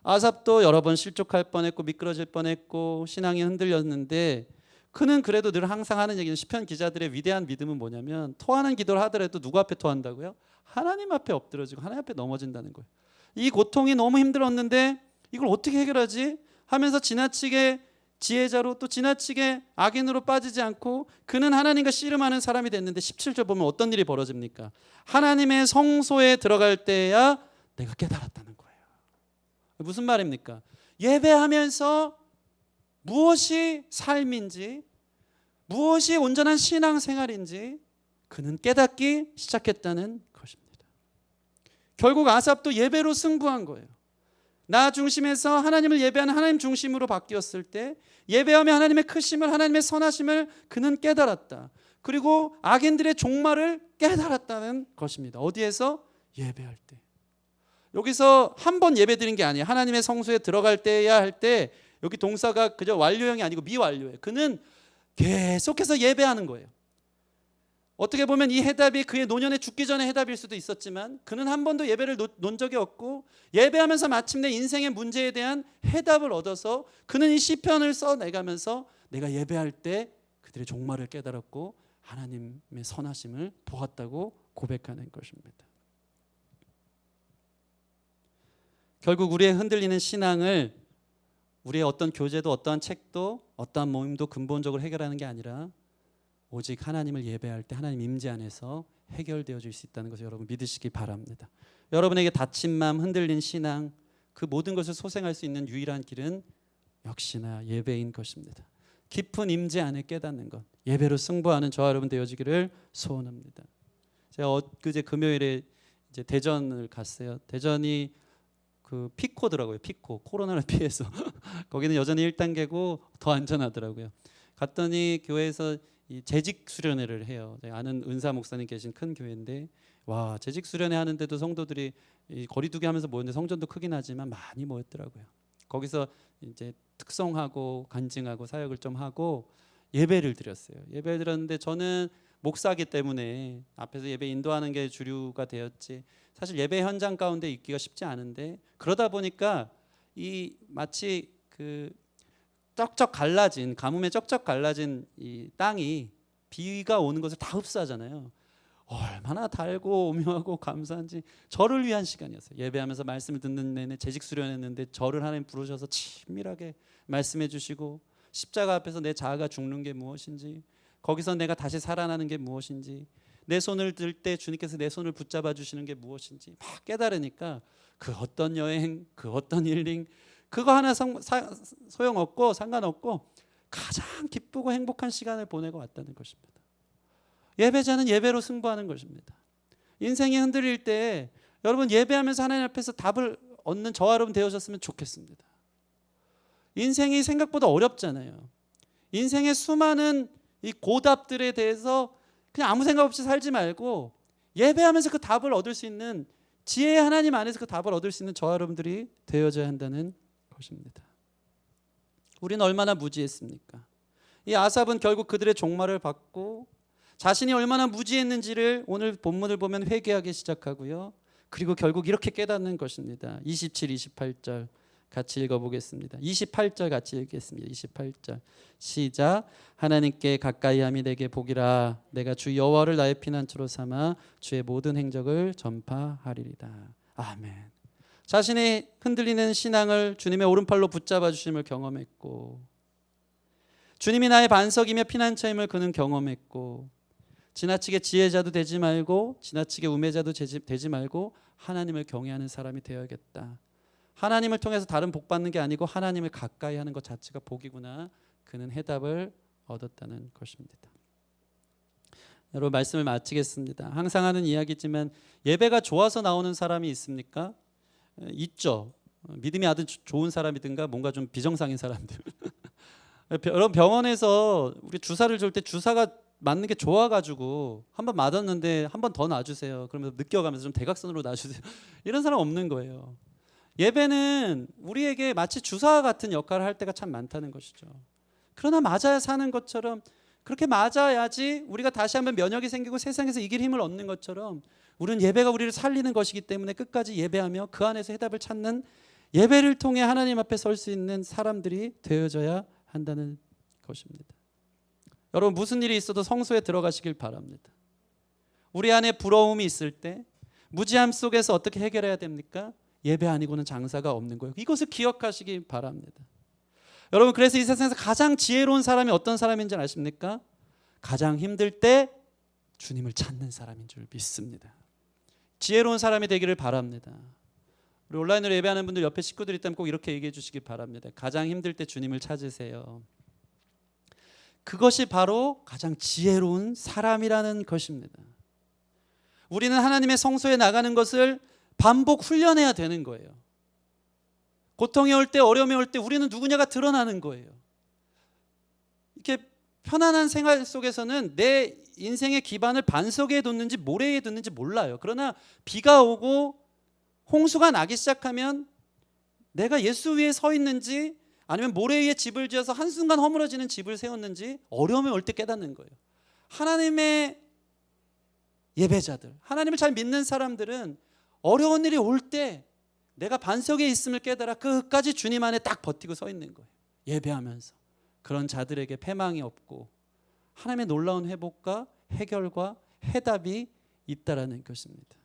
아삽도 여러 번 실족할 뻔했고 미끄러질 뻔했고 신앙이 흔들렸는데 그는 그래도 늘 항상 하는 얘기는, 시편 기자들의 위대한 믿음은 뭐냐면 토하는 기도를 하더라도 누구 앞에 토한다고요? 하나님 앞에 엎드려지고 하나님 앞에 넘어진다는 거예요. 이 고통이 너무 힘들었는데 이걸 어떻게 해결하지? 하면서 지나치게 지혜자로 또 지나치게 악인으로 빠지지 않고 그는 하나님과 씨름하는 사람이 됐는데 17절 보면 어떤 일이 벌어집니까? 하나님의 성소에 들어갈 때야 내가 깨달았다는 거예요. 무슨 말입니까? 예배하면서 무엇이 삶인지, 무엇이 온전한 신앙생활인지 그는 깨닫기 시작했다는 것입니다. 결국 아삽도 예배로 승부한 거예요. 나 중심에서 하나님을 예배하는 하나님 중심으로 바뀌었을 때 예배하며 하나님의 크심을, 하나님의 선하심을 그는 깨달았다. 그리고 악인들의 종말을 깨달았다는 것입니다. 어디에서? 예배할 때. 여기서 한 번 예배드린 게 아니에요. 하나님의 성소에 들어갈 때야 할 때 여기 동사가 그저 완료형이 아니고 미완료예요. 그는 계속해서 예배하는 거예요. 어떻게 보면 이 해답이 그의 노년에 죽기 전에 해답일 수도 있었지만 그는 한 번도 예배를 놓은 적이 없고 예배하면서 마침내 인생의 문제에 대한 해답을 얻어서 그는 이 시편을 써내가면서 내가 예배할 때 그들의 종말을 깨달았고 하나님의 선하심을 보았다고 고백하는 것입니다. 결국 우리의 흔들리는 신앙을 우리의 어떤 교재도 어떠한 책도 어떠한 모임도 근본적으로 해결하는 게 아니라 오직 하나님을 예배할 때 하나님 임재 안에서 해결되어질 수 있다는 것을 여러분 믿으시기 바랍니다. 여러분에게 다친 마음, 흔들린 신앙, 그 모든 것을 소생할 수 있는 유일한 길은 역시나 예배인 것입니다. 깊은 임재 안에 깨닫는 것, 예배로 승부하는 저와 여러분 되어지기를 소원합니다. 제가 엊그제 금요일에 이제 대전을 갔어요. 대전이 그 피코더라고요. 피코, 코로나를 피해서 거기는 여전히 1단계고 더 안전하더라고요. 갔더니 교회에서 이 재직 수련회를 해요. 아는 은사 목사님 계신 큰 교회인데 와, 재직 수련회 하는데도 성도들이 이 거리두기 하면서 모였는데 성전도 크긴 하지만 많이 모였더라고요. 거기서 이제 특송하고 간증하고 사역을 좀 하고 예배를 드렸어요. 예배를 드렸는데 저는 목사기 때문에 앞에서 예배 인도하는 게 주류가 되었지 사실 예배 현장 가운데 있기가 쉽지 않은데 그러다 보니까 이 마치 그 쩍쩍 갈라진 가뭄에 쩍쩍 갈라진 이 땅이 비가 오는 것을 다 흡수하잖아요. 얼마나 달고 오묘하고 감사한지. 저를 위한 시간이었어요. 예배하면서 말씀을 듣는 내내 재직 수련했는데 저를 하나님 부르셔서 친밀하게 말씀해 주시고 십자가 앞에서 내 자아가 죽는 게 무엇인지, 거기서 내가 다시 살아나는 게 무엇인지, 내 손을 들 때 주님께서 내 손을 붙잡아 주시는 게 무엇인지 막 깨달으니까 그 어떤 여행, 그 어떤 힐링 그거 하나 소용없고 상관없고 가장 기쁘고 행복한 시간을 보내고 왔다는 것입니다. 예배자는 예배로 승부하는 것입니다. 인생이 흔들릴 때 여러분 예배하면서 하나님 앞에서 답을 얻는 저와 여러분 되어졌으면 좋겠습니다. 인생이 생각보다 어렵잖아요. 인생의 수많은 이 고답들에 대해서 그냥 아무 생각 없이 살지 말고 예배하면서 그 답을 얻을 수 있는 지혜의 하나님 안에서 그 답을 얻을 수 있는 저와 여러분들이 되어져야 한다는 것입니다. 우리는 얼마나 무지했습니까? 이 아삽은 결국 그들의 종말을 받고 자신이 얼마나 무지했는지를 오늘 본문을 보면 회개하기 시작하고요. 그리고 결국 이렇게 깨닫는 것입니다. 27, 28절 같이 읽어보겠습니다. 28절 같이 읽겠습니다. 28절 시작. 하나님께 가까이함이 내게 복이라. 내가 주 여호와를 나의 피난처로 삼아 주의 모든 행적을 전파하리이다. 아멘. 자신의 흔들리는 신앙을 주님의 오른팔로 붙잡아 주심을 경험했고, 주님이 나의 반석이며 피난처임을 그는 경험했고, 지나치게 지혜자도 되지 말고 지나치게 우매자도 되지 말고 하나님을 경외하는 사람이 되어야겠다. 하나님을 통해서 다른 복 받는 게 아니고 하나님을 가까이 하는 것 자체가 복이구나. 그는 해답을 얻었다는 것입니다. 여러분, 말씀을 마치겠습니다. 항상 하는 이야기지만 예배가 좋아서 나오는 사람이 있습니까? 있죠. 믿음이 아주 좋은 사람이든가 뭔가 좀 비정상인 사람들. 여러분, 병원에서 우리 주사를 줄 때 주사가 맞는 게 좋아가지고 한 번 맞았는데 한 번 더 놔주세요. 그러면서 느껴가면서 좀 대각선으로 놔주세요. 이런 사람 없는 거예요. 예배는 우리에게 마치 주사 같은 역할을 할 때가 참 많다는 것이죠. 그러나 맞아야 사는 것처럼, 그렇게 맞아야지 우리가 다시 한번 면역이 생기고 세상에서 이길 힘을 얻는 것처럼, 우리는 예배가 우리를 살리는 것이기 때문에 끝까지 예배하며 그 안에서 해답을 찾는, 예배를 통해 하나님 앞에 설 수 있는 사람들이 되어져야 한다는 것입니다. 여러분, 무슨 일이 있어도 성소에 들어가시길 바랍니다. 우리 안에 부러움이 있을 때 무지함 속에서 어떻게 해결해야 됩니까? 예배 아니고는 장사가 없는 거예요. 이것을 기억하시기 바랍니다. 여러분, 그래서 이 세상에서 가장 지혜로운 사람이 어떤 사람인지 아십니까? 가장 힘들 때 주님을 찾는 사람인 줄 믿습니다. 지혜로운 사람이 되기를 바랍니다. 우리 온라인으로 예배하는 분들 옆에 식구들 있다면 꼭 이렇게 얘기해 주시기 바랍니다. 가장 힘들 때 주님을 찾으세요. 그것이 바로 가장 지혜로운 사람이라는 것입니다. 우리는 하나님의 성소에 나가는 것을 반복 훈련해야 되는 거예요. 고통이 올 때, 어려움이 올 때 우리는 누구냐가 드러나는 거예요. 이렇게 편안한 생활 속에서는 내 인생의 기반을 반석에 뒀는지 모래에 뒀는지 몰라요. 그러나 비가 오고 홍수가 나기 시작하면 내가 예수 위에 서 있는지 아니면 모래 위에 집을 지어서 한순간 허물어지는 집을 세웠는지 어려움이 올 때 깨닫는 거예요. 하나님의 예배자들, 하나님을 잘 믿는 사람들은 어려운 일이 올 때 내가 반석에 있음을 깨달아 끝까지 주님 안에 딱 버티고 서 있는 거예요. 예배하면서. 그런 자들에게 패망이 없고 하나님의 놀라운 회복과 해결과 해답이 있다라는 것입니다.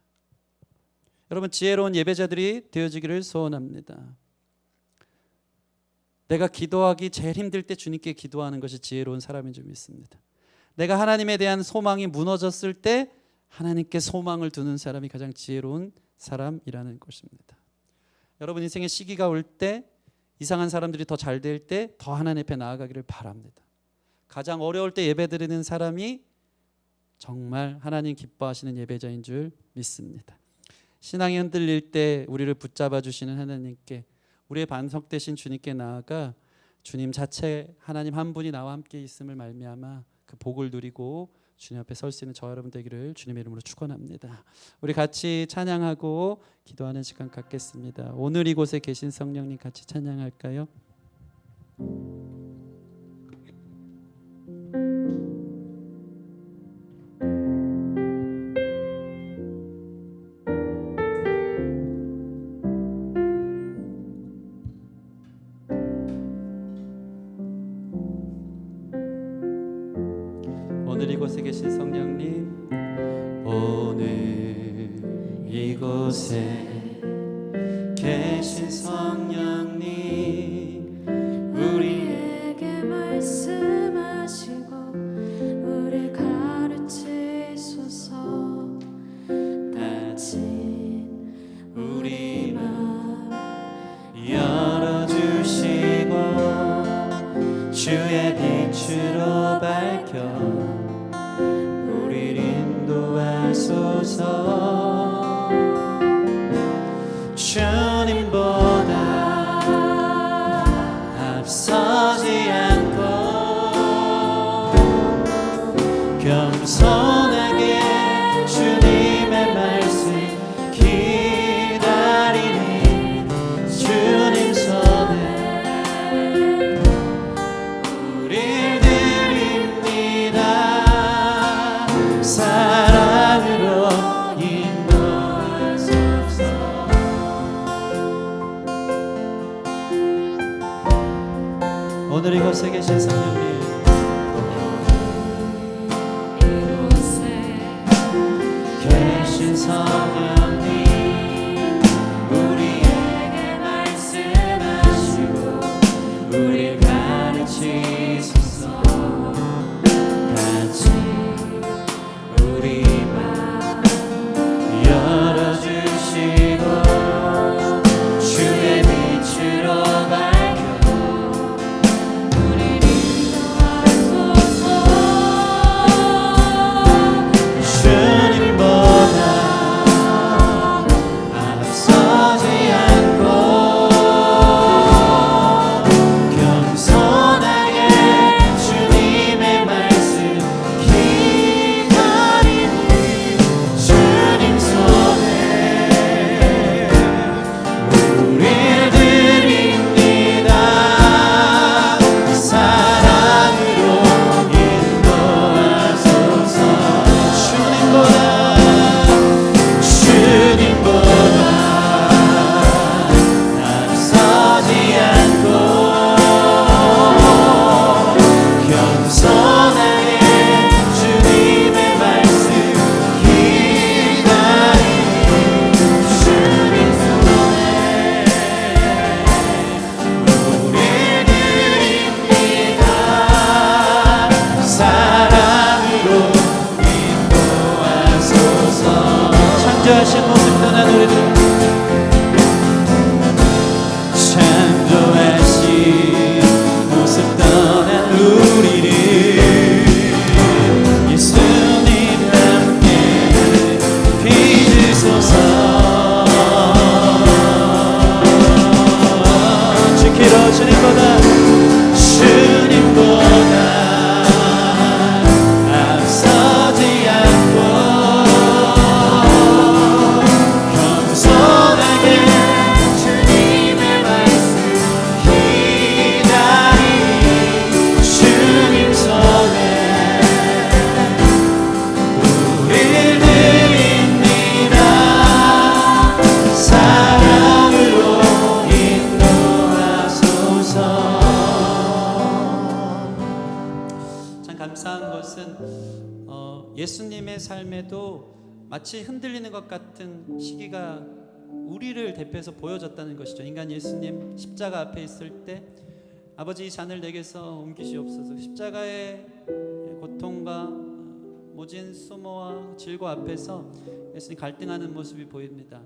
여러분, 지혜로운 예배자들이 되어지기를 소원합니다. 내가 기도하기 제일 힘들 때 주님께 기도하는 것이 지혜로운 사람인 줄 믿습니다. 내가 하나님에 대한 소망이 무너졌을 때 하나님께 소망을 두는 사람이 가장 지혜로운 사람이라는 것입니다. 여러분, 인생의 시기가 올 때, 이상한 사람들이 더 잘 될 때 더 하나님 앞에 나아가기를 바랍니다. 가장 어려울 때 예배드리는 사람이 정말 하나님 기뻐하시는 예배자인 줄 믿습니다. 신앙이 흔들릴 때 우리를 붙잡아 주시는 하나님께, 우리의 반석 되신 주님께 나아가 주님 자체, 하나님 한 분이 나와 함께 있음을 말미암아 그 복을 누리고 주님 앞에 설 수 있는 저 여러분 되기를 주님의 이름으로 축원합니다. 우리 같이 찬양하고 기도하는 시간 갖겠습니다. 오늘 이곳에 계신 성령님 같이 찬양할까요? 오늘 이곳에 계신 성령님, 오늘 이곳에 계신 성령님, 우리에게 말씀하시고 우리 가르치소서. 닫힌 우리 마음 열어주시고 주의 빛으로 밝혀 우리를 인도하소서. 주님보다 오늘 이곳에 계신 성령님, 이곳에 계신 성령님, 우리에게 말씀하시고 우릴 가르치소서. 같이 우리 맘 열어주시고 주의 빛으로 밝혀 우리를 인도하소서. 주님보다 앞서지 않고 겸손하게 주님의 말씀 기다리는 주님 손에 우릴 드립니다. 사랑으로 인도하소서. 주님보다 앞서지 않고 겸손하게 주님의 말씀 기다리는 주님 손에 우릴 드립니다. 사랑으로 인도하소서. 창조하신 모습 떠난 우리들, 창조하신 모습 떠난 우리를 예수님 함께 빚으소서. 지키러 주님보다 앞서지 않고 겸손하게 주님의 말씀 기다리는 주님 손에 우릴 드립니다. 사랑으로 인도하소서. 참 감사한 것은 예수님의 삶에도 마치 흔들리는 것 같은 시기가 우리를 대표해서 보여졌다는 것이죠. 인간 예수님 십자가 앞에 있을 때 아버지 이 잔을 내게서 옮기시옵소서. 십자가의 고통과 모진 수모와 질고 앞에서 예수님 갈등하는 모습이 보입니다.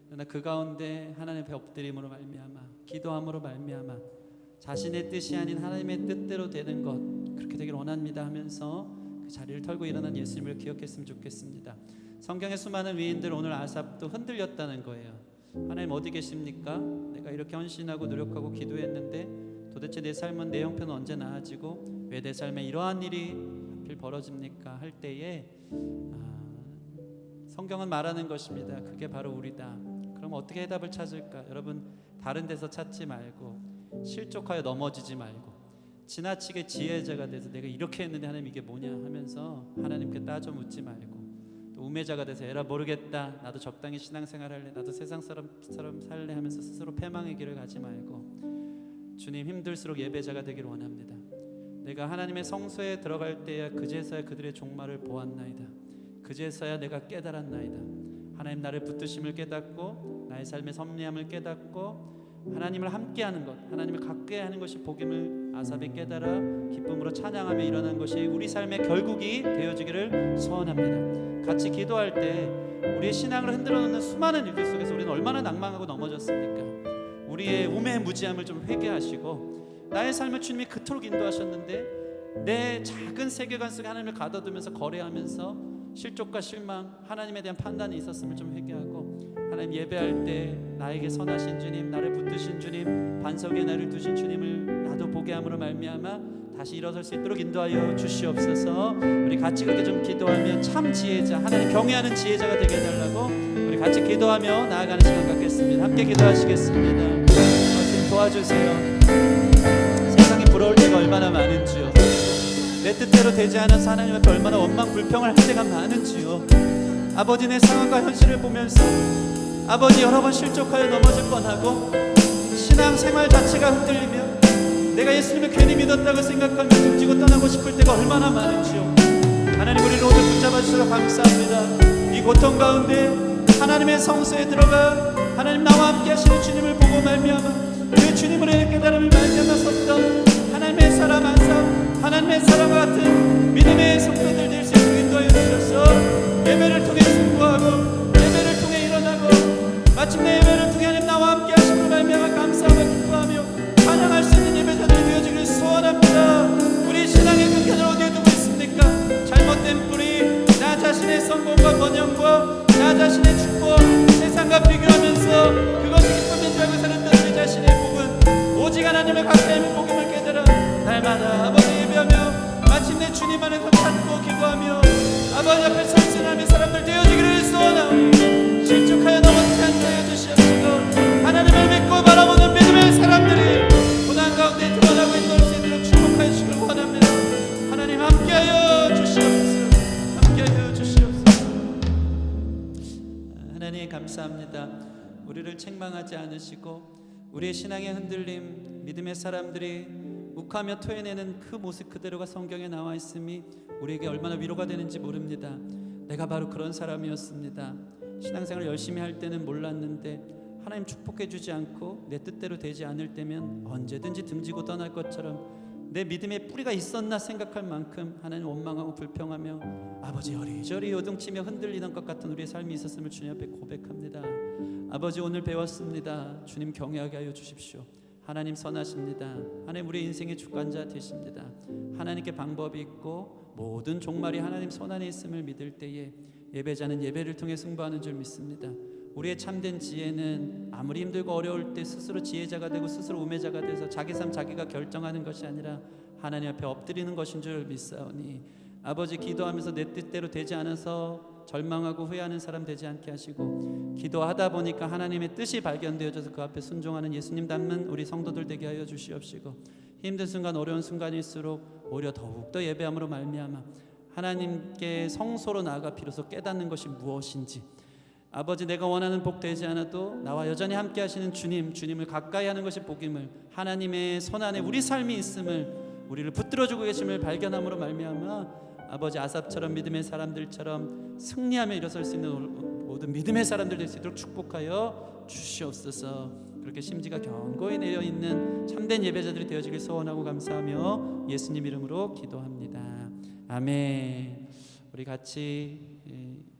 그러나 그 가운데 하나님의 엎드림으로 말미암아 기도함으로 말미암아 자신의 뜻이 아닌 하나님의 뜻대로 되는 것 그렇게 되길 원합니다 하면서 그 자리를 털고 일어난 예수님을 기억했으면 좋겠습니다. 성경의 수많은 위인들 오늘 아삽도 흔들렸다는 거예요. 하나님 어디 계십니까? 내가 이렇게 헌신하고 노력하고 기도했는데 도대체 내 삶은 내 형편은 언제 나아지고 왜 내 삶에 이러한 일이 하필 벌어집니까? 할 때에 성경은 말하는 것입니다. 그게 바로 우리다. 그럼 어떻게 해답을 찾을까? 여러분 다른 데서 찾지 말고 실족하여 넘어지지 말고 지나치게 지혜자가 돼서 내가 이렇게 했는데 하나님 이게 뭐냐 하면서 하나님께 따져 묻지 말고 또 우매자가 돼서 에라 모르겠다 나도 적당히 신앙생활 할래 나도 세상 사람처럼 살래 하면서 스스로 패망의 길을 가지 말고 주님 힘들수록 예배자가 되기를 원합니다. 내가 하나님의 성소에 들어갈 때야 그제서야 그들의 종말을 보았나이다. 그제서야 내가 깨달았나이다. 하나님 나를 붙드심을 깨닫고 나의 삶의 섭리함을 깨닫고 하나님을 함께하는 것 하나님을 가까이 하는 것이 복임을 아삽이 깨달아 기쁨으로 찬양하며 일어난 것이 우리 삶의 결국이 되어지기를 소원합니다. 같이 기도할 때 우리의 신앙을 흔들어 놓는 수많은 일들 속에서 우리는 얼마나 낭망하고 넘어졌습니까? 우리의 우매무지함을 좀 회개하시고 나의 삶을 주님이 그토록 인도하셨는데 내 작은 세계관 속에 하나님을 가둬두면서 거래하면서 실족과 실망 하나님에 대한 판단이 있었음을 좀 회개하고 하나님 예배할 때 나에게 선하신 주님 나를 붙드신 주님 반석에 나를 두신 주님을 나도 보게 함으로 말미암아 다시 일어설 수 있도록 인도하여 주시옵소서. 우리 같이 그렇게 좀 기도하며 참 지혜자 하나님 경외하는 지혜자가 되게 해달라고 우리 같이 기도하며 나아가는 시간 갖겠습니다. 함께 기도하시겠습니다. 주님 도와주세요. 세상이 부러울 때가 얼마나 많은지요. 내 뜻대로 되지 않아서 하나님 앞에 얼마나 원망 불평을 할 때가 많은지요. 아버지 내 상황과 현실을 보면서 아버지 여러 번 실족하여 넘어질 뻔하고 신앙생활 자체가 흔들리며 내가 예수님을 괜히 믿었다고 생각하며 등지고 떠나고 싶을 때가 얼마나 많은지요. 하나님, 우리를 오늘 붙잡아 주셔서 감사합니다. 이 고통 가운데 하나님의 성소에 들어가 하나님 나와 함께 하시는 주님을 보고 말미암아 그 주님으로 깨달음을 말미암아 섰던 하나님의 사람 한 사람, 하나님의 사람과 같은 믿음의 성도들 될 수 있도록 인도하여 주셔서 예배를 통해 승부하고 예배를 통해 일어나고 마침내 예배를 통해 하나님 나와 함께 하심으로 말미암아 감사하며 기뻐하며 찬양할 수 있는 예배자들이 되어지기를 소원합니다. 우리 신앙의 근간을 어디에 두고 있습니까? 잘못된 뿌리, 나 자신의 성공과 번영과 나 자신의 축복, 세상과 비교하면서 그것이 기쁨인 줄 알고 살았던 우리 자신의 복은 오직 하나님의 가까이 있는 복임을 깨달아 날마다 아버지 예배하며 마침내 주님 안에서 찾고 기도하며 아버지 앞에 설 수 있는 하나님의 사람들 되어지기를 소원하오니 실족하여 넘어지지 않게 하여 주시옵소서. 하나님을 믿고 바라보는 믿음의 사람들이 고난 가운데 드러나고 있는 수 있도록 축복하여 주시길 원합니다. 하나님 함께하여 주시옵소서. 함께하여 주시옵소서. 하나님 감사합니다. 우리를 책망하지 않으시고 우리의 신앙의 흔들림, 믿음의 사람들이 욱하며 토해내는 그 모습 그대로가 성경에 나와 있음이 우리에게 얼마나 위로가 되는지 모릅니다. 내가 바로 그런 사람이었습니다. 신앙생활을 열심히 할 때는 몰랐는데 하나님 축복해 주지 않고 내 뜻대로 되지 않을 때면 언제든지 등지고 떠날 것처럼 내 믿음에 뿌리가 있었나 생각할 만큼 하나님 원망하고 불평하며 아버지 여리저리 요동치며 흔들리는 것 같은 우리의 삶이 있었음을 주님 앞에 고백합니다. 아버지, 오늘 배웠습니다. 주님 경외하게 하여 주십시오. 하나님 선하십니다. 하나님 우리 인생의 주관자 되십니다. 하나님께 방법이 있고 모든 종말이 하나님 손안에 있음을 믿을 때에 예배자는 예배를 통해 승부하는 줄 믿습니다. 우리의 참된 지혜는 아무리 힘들고 어려울 때 스스로 지혜자가 되고 스스로 우매자가 돼서 자기 삶 자기가 결정하는 것이 아니라 하나님 앞에 엎드리는 것인 줄 믿사오니 아버지, 기도하면서 내 뜻대로 되지 않아서 절망하고 후회하는 사람 되지 않게 하시고 기도하다 보니까 하나님의 뜻이 발견되어져서 그 앞에 순종하는 예수님 닮은 우리 성도들 되게 하여 주시옵시고 힘든 순간 어려운 순간일수록 오히려 더욱더 예배함으로 말미암아 하나님께 성소로 나아가 비로소 깨닫는 것이 무엇인지 아버지, 내가 원하는 복 되지 않아도 나와 여전히 함께 하시는 주님을 가까이 하는 것이 복임을 하나님의 손안에 우리 삶이 있음을 우리를 붙들어주고 계심을 발견함으로 말미암아 아버지 아삽처럼 믿음의 사람들처럼 승리하며 일어설 수 있는 모든 믿음의 사람들 될 수 있도록 축복하여 주시옵소서. 그렇게 심지가 견고히 내려있는 참된 예배자들이 되어지길 소원하고 감사하며 예수님 이름으로 기도합니다. 아멘. 우리 같이